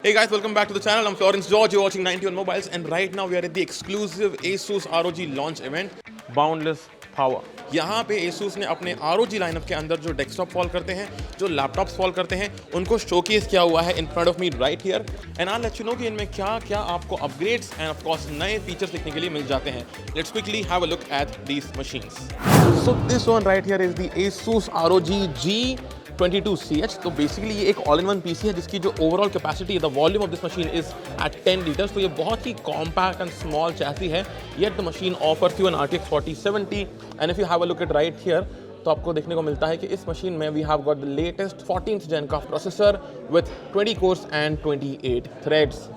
Hey guys, welcome back to the channel. I'm Florence George. You're watching 91 Mobiles, and right now we are at the exclusive ASUS ROG launch event, Boundless Power. यहाँ पे ASUS ने अपने ROG lineup के अंदर जो desktop fall करते हैं, जो लैपटॉप्स फॉल करते हैं, उनको शोकेस किया हुआ है in front of me right here, and I'll let you know कि इनमें क्या-क्या आपको अपग्रेड्स and of course नए फीचर्स देखने के लिए मिल जाते हैं. Let's quickly have a look at these machines. So this one right here is the ASUS ROG G22CH. तो बेसिकली ये एक ऑल इन वन पीसी है जिसकी जो overall capacity the volume of this machine is at 10 litres. तो ये बहुत ही कॉम्पैक्ट एंड स्मॉल चैसी है. Yet the machine offers you an RTX 4070 and if you have a look at right here तो आपको देखने को मिलता है कि इस मशीन में we have got the latest 14th gen का processor with 20 cores and 28 threads.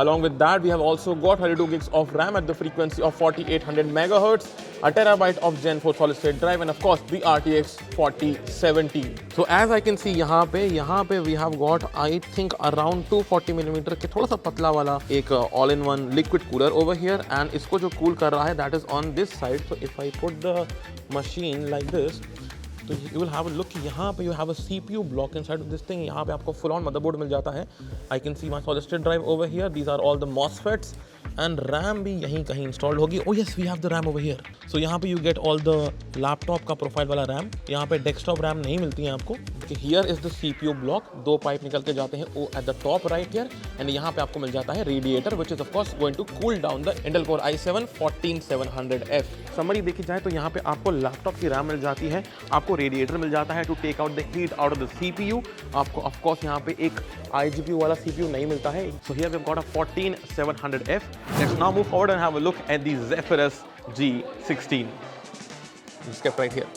Along with that, we have also got 32 gigs of RAM at the frequency of 4800 megahertz, a terabyte of Gen 4 solid state drive, and of course the RTX 4070. So as I can see यहाँ पे we have got I think around 240 mm के थोड़ा सा पतला वाला एक all-in-one liquid cooler over here, and इसको जो cool कर रहा है that is on this side. So if I put the machine like this, तो you will have a look. यहाँ पे you have a CPU block inside of this thing. यहाँ पे आपको full on motherboard मिल जाता है. I can see my solid state drive over here. These are all the MOSFETs. And RAM भी यहीं कहीं installed होगी. Oh yes, we have the RAM over here. So यहाँ पे you get all the laptop का profile वाला RAM. यहाँ पे desktop RAM नहीं मिलती है आपको. Okay, here is the CPU block. दो पाइप निकल के जाते हैं at the top right here. And यहाँ पे आपको मिल जाता है radiator, which is of course going to cool down the Intel Core i7 14700F. Summary देखी जाए तो यहाँ पे आपको लैपटॉप की RAM मिल जाती है, आपको रेडिएटर मिल जाता है to take out the heat out of the CPU. आपको ऑफ कोर्स यहाँ पे एक iGPU वाला CPU नहीं मिलता है. So here we have got a 14700F. Let's now move forward and have a look at the Zephyrus G16. Just kept right here.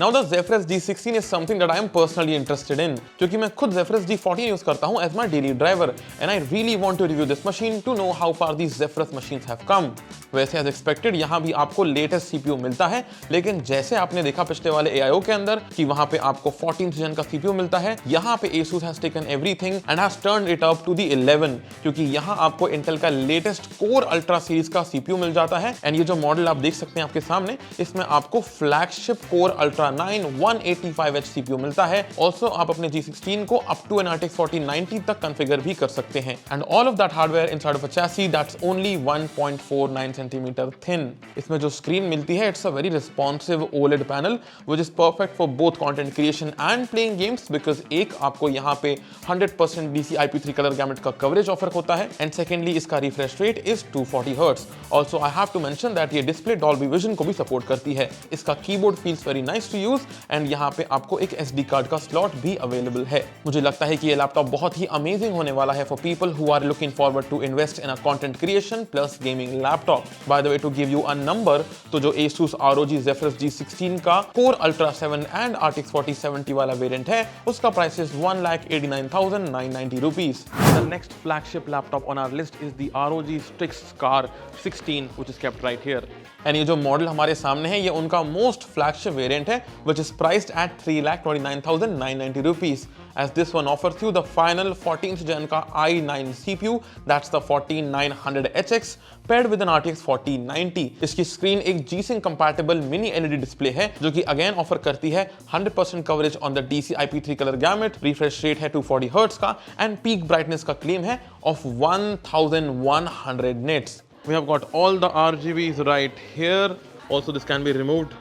Now the Zephyrus G16 is something that I am personally interested in, क्योंकि मैं खुद Zephyrus G14 use करता हूँ as my daily driver, and I really want to review this machine to know how far these Zephyrus machines have come. वैसे as expected यहाँ भी आपको latest CPU मिलता है, लेकिन जैसे आपने देखा पिछले वाले AIO के अंदर कि वहाँ पे आपको 14th gen का CPU मिलता है, यहाँ पे ASUS has taken everything and has turned it up to the 11, क्योंकि यहाँ आपको Intel का latest Core Ultra सीरीज का CPU मिल जाता है. एंड ये जो मॉडल आप देख सकते हैं आपके सामने, इसमें आपको flagship Core Ultra 9 185H CPU मिलता है. ऑल्सो आप अपने G16 को अप टू एन RTX 4090 तक कॉन्फ़िगर भी कर सकते हैं. And all of that hardware inside of a chassis that's only 1.49 centimetre thin. इसमें जो स्क्रीन मिलती है it's a very responsive OLED panel which is perfect for both content creation and playing games, because एक आपको यहाँ पे 100% DCI-P3 colour gamut का coverage offer होता है, एंड सेकेंडली इसका refresh rate is 240 hertz. Also I have to mention that ये display Dolby vision को भी सपोर्ट करती है. इसका keyboard feels very nice to use, and यहाँ पे आपको एक SD कार्ड का स्लॉट भी अवेलेबल है. मुझे लगता है कि ये लैपटॉप बहुत ही अमेजिंग होने वाला है for people who are looking forward to invest in a content creation plus gaming laptop. By the way, to give you a number, तो जो ASUS ROG Zephyrus G16 का Core Ultra 7 एंड RTX 4070 वाला variant है, उसका price is 1,89,990 rupees. The next flagship laptop on our list is the ROG Strix Scar 16, which is kept right here. And ये जो model हमारे सामने है ये उनका मोस्ट फ्लैगशिप वेरिएंट है, which is priced at 3,29,990 rupees. As this one offers you the final 14th gen का i9 CPU, that's the 14900HX, paired with an RTX 4090. इसकी स्क्रीन एक G-Sync compatible mini LED display है, जो कि again offer करती है 100% coverage on the DCI-P3 colour gamete, refresh rate है 240 hertz का, एंड पीक ब्राइटनेस का क्लेम है of 1100 nits. We have got all the RGBs right here. Also, this can be removed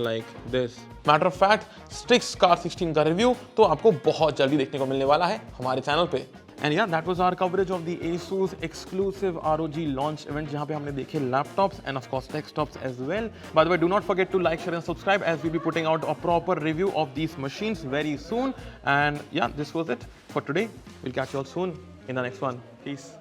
like this. Matter of fact, Strix Scar 16 का review तो आपको बहुत जल्दी देखने को मिलने वाला है हमारे चैनल पे. And yeah, that was our coverage of the ASUS exclusive ROG launch event, जहाँ पे हमने देखे laptops and of course desktops as well. By the way, do not forget to like, share and subscribe as we'll be putting out a proper review of these machines very soon. And yeah, this was it for today. We'll catch you all soon in the next one. Peace.